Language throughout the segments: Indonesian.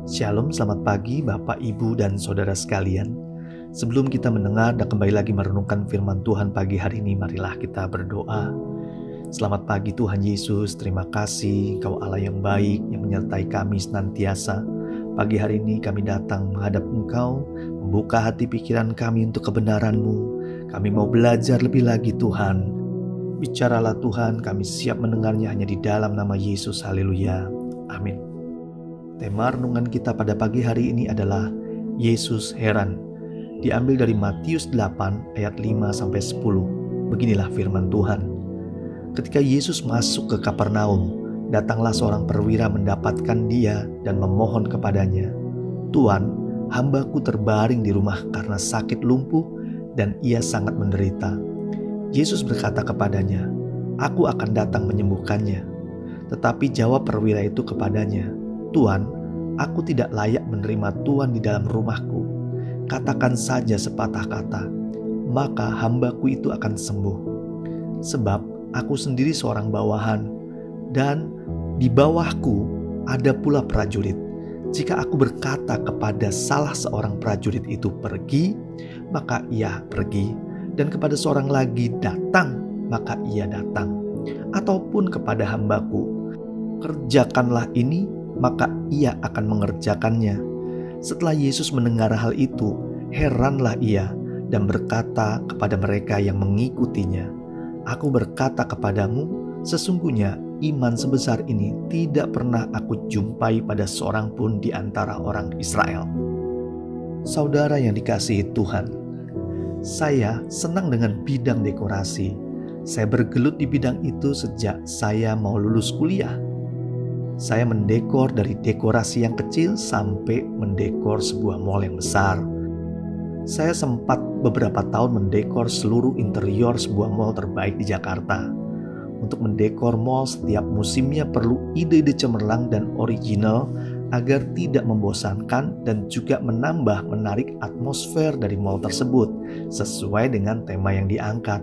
Shalom, selamat pagi Bapak, Ibu, dan Saudara sekalian. Sebelum kita mendengar dan kembali lagi merenungkan firman Tuhan pagi hari ini, marilah kita berdoa. Selamat pagi Tuhan Yesus, terima kasih Engkau Allah yang baik, yang menyertai kami senantiasa. Pagi hari ini kami datang menghadap Engkau, membuka hati pikiran kami untuk kebenaran-Mu. Kami mau belajar lebih lagi Tuhan. Bicaralah Tuhan, kami siap mendengarnya hanya di dalam nama Yesus, haleluya, amin. Tema renungan kita pada pagi hari ini adalah Yesus heran. Diambil dari Matius 8 ayat 5-10. Beginilah firman Tuhan. Ketika Yesus masuk ke Kapernaum, datanglah seorang perwira mendapatkan dia dan memohon kepadanya, "Tuan, hambaku terbaring di rumah karena sakit lumpuh dan ia sangat menderita." Yesus berkata kepadanya, "Aku akan datang menyembuhkannya." Tetapi jawab perwira itu kepadanya, "Tuan, aku tidak layak menerima Tuan di dalam rumahku. Katakan saja sepatah kata, maka hambaku itu akan sembuh. Sebab aku sendiri seorang bawahan, dan di bawahku ada pula prajurit. Jika aku berkata kepada salah seorang prajurit itu pergi, maka ia pergi. Dan kepada seorang lagi datang, maka ia datang. Ataupun kepada hambaku, kerjakanlah ini, maka ia akan mengerjakannya." Setelah Yesus mendengar hal itu, heranlah ia dan berkata kepada mereka yang mengikutinya, "Aku berkata kepadamu, sesungguhnya iman sebesar ini tidak pernah aku jumpai pada seorang pun di antara orang Israel." Saudara yang dikasihi Tuhan, saya senang dengan bidang dekorasi. Saya bergelut di bidang itu sejak saya mau lulus kuliah. Saya mendekor dari dekorasi yang kecil sampai mendekor sebuah mall yang besar. Saya sempat beberapa tahun mendekor seluruh interior sebuah mall terbaik di Jakarta. Untuk mendekor mall setiap musimnya perlu ide-ide cemerlang dan original agar tidak membosankan dan juga menambah menarik atmosfer dari mall tersebut sesuai dengan tema yang diangkat.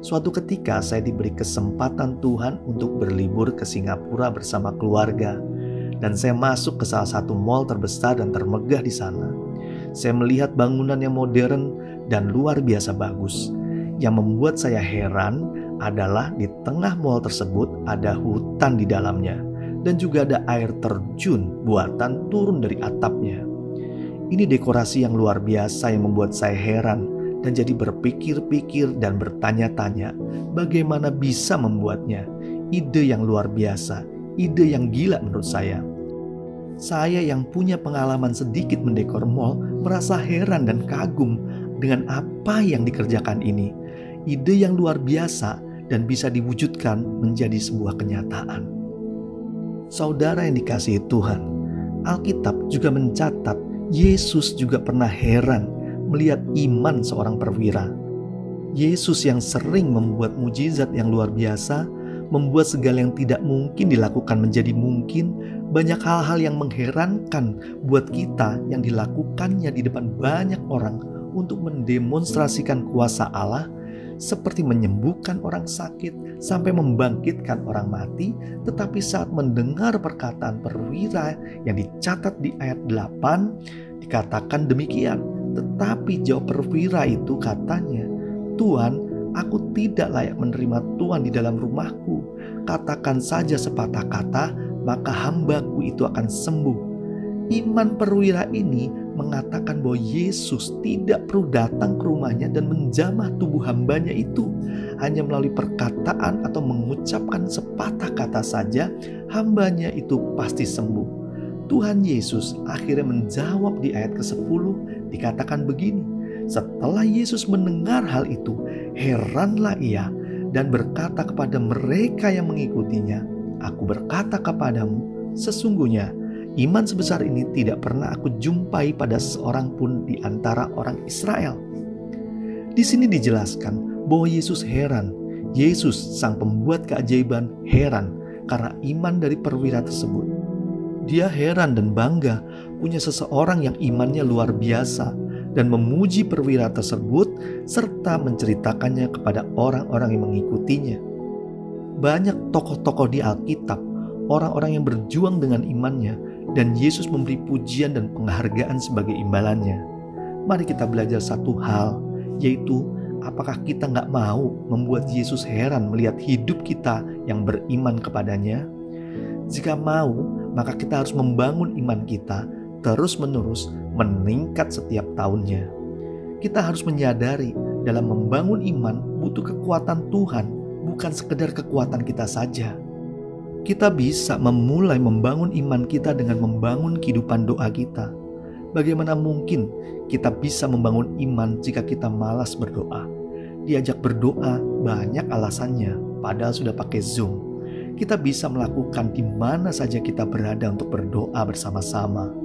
Suatu ketika saya diberi kesempatan Tuhan untuk berlibur ke Singapura bersama keluarga, dan saya masuk ke salah satu mall terbesar dan termegah di sana. Saya melihat bangunan yang modern dan luar biasa bagus. Yang membuat saya heran adalah di tengah mall tersebut ada hutan di dalamnya, dan juga ada air terjun buatan turun dari atapnya. Ini dekorasi yang luar biasa yang membuat saya heran dan jadi berpikir-pikir dan bertanya-tanya bagaimana bisa membuatnya. Ide yang luar biasa, ide yang gila menurut saya. Saya yang punya pengalaman sedikit mendekor mall merasa heran dan kagum dengan apa yang dikerjakan ini. Ide yang luar biasa dan bisa diwujudkan menjadi sebuah kenyataan. Saudara yang dikasihi Tuhan, Alkitab juga mencatat Yesus juga pernah heran melihat iman seorang perwira. Yesus yang sering membuat mujizat yang luar biasa, membuat segala yang tidak mungkin dilakukan menjadi mungkin. Banyak hal-hal yang mengherankan buat kita yang dilakukannya di depan banyak orang untuk mendemonstrasikan kuasa Allah, seperti menyembuhkan orang sakit sampai membangkitkan orang mati. Tetapi saat mendengar perkataan perwira yang dicatat di ayat 8, dikatakan demikian. Tetapi jawab perwira itu katanya, "Tuan, aku tidak layak menerima Tuan di dalam rumahku. Katakan saja sepatah kata, maka hambaku itu akan sembuh." Iman perwira ini mengatakan bahwa Yesus tidak perlu datang ke rumahnya dan menjamah tubuh hambanya itu. Hanya melalui perkataan atau mengucapkan sepatah kata saja, hambanya itu pasti sembuh. Tuhan Yesus akhirnya menjawab di ayat ke-10, dikatakan begini, setelah Yesus mendengar hal itu, heranlah ia dan berkata kepada mereka yang mengikutinya, "Aku berkata kepadamu, sesungguhnya iman sebesar ini tidak pernah aku jumpai pada seorang pun di antara orang Israel." Di sini dijelaskan bahwa Yesus heran. Yesus sang pembuat keajaiban heran karena iman dari perwira tersebut. Dia heran dan bangga punya seseorang yang imannya luar biasa dan memuji perwira tersebut serta menceritakannya kepada orang-orang yang mengikutinya. Banyak tokoh-tokoh di Alkitab, orang-orang yang berjuang dengan imannya dan Yesus memberi pujian dan penghargaan sebagai imbalannya. Mari kita belajar satu hal, yaitu apakah kita nggak mau membuat Yesus heran melihat hidup kita yang beriman kepadanya? Jika mau, maka kita harus membangun iman kita terus-menerus meningkat setiap tahunnya. Kita harus menyadari dalam membangun iman butuh kekuatan Tuhan, bukan sekedar kekuatan kita saja. Kita bisa memulai membangun iman kita dengan membangun kehidupan doa kita. Bagaimana mungkin kita bisa membangun iman jika kita malas berdoa? Diajak berdoa banyak alasannya, padahal sudah pakai Zoom. Kita bisa melakukan di mana saja kita berada untuk berdoa bersama-sama.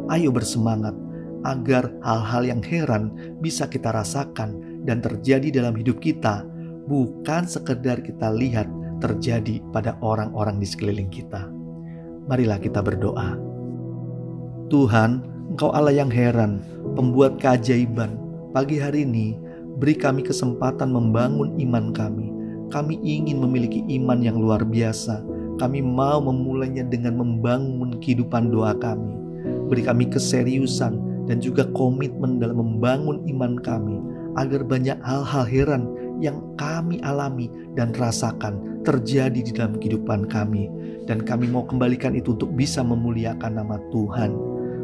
Ayo bersemangat agar hal-hal yang heran bisa kita rasakan dan terjadi dalam hidup kita, bukan sekedar kita lihat terjadi pada orang-orang di sekeliling kita. Marilah kita berdoa. Tuhan, Engkau Allah yang heran, pembuat keajaiban. Pagi hari ini, beri kami kesempatan membangun iman kami. Kami ingin memiliki iman yang luar biasa. Kami mau memulainya dengan membangun kehidupan doa kami. Beri kami keseriusan dan juga komitmen dalam membangun iman kami, agar banyak hal-hal heran yang kami alami dan rasakan terjadi di dalam kehidupan kami. Dan kami mau kembalikan itu untuk bisa memuliakan nama Tuhan.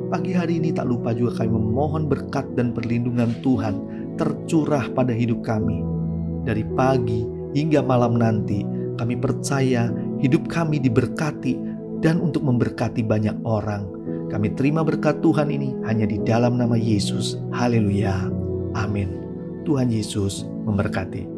Pagi hari ini tak lupa juga kami memohon berkat dan perlindungan Tuhan tercurah pada hidup kami. Dari pagi hingga malam nanti, kami percaya hidup kami diberkati dan untuk memberkati banyak orang. Kami terima berkat Tuhan ini hanya di dalam nama Yesus. Haleluya. Amin. Tuhan Yesus memberkati.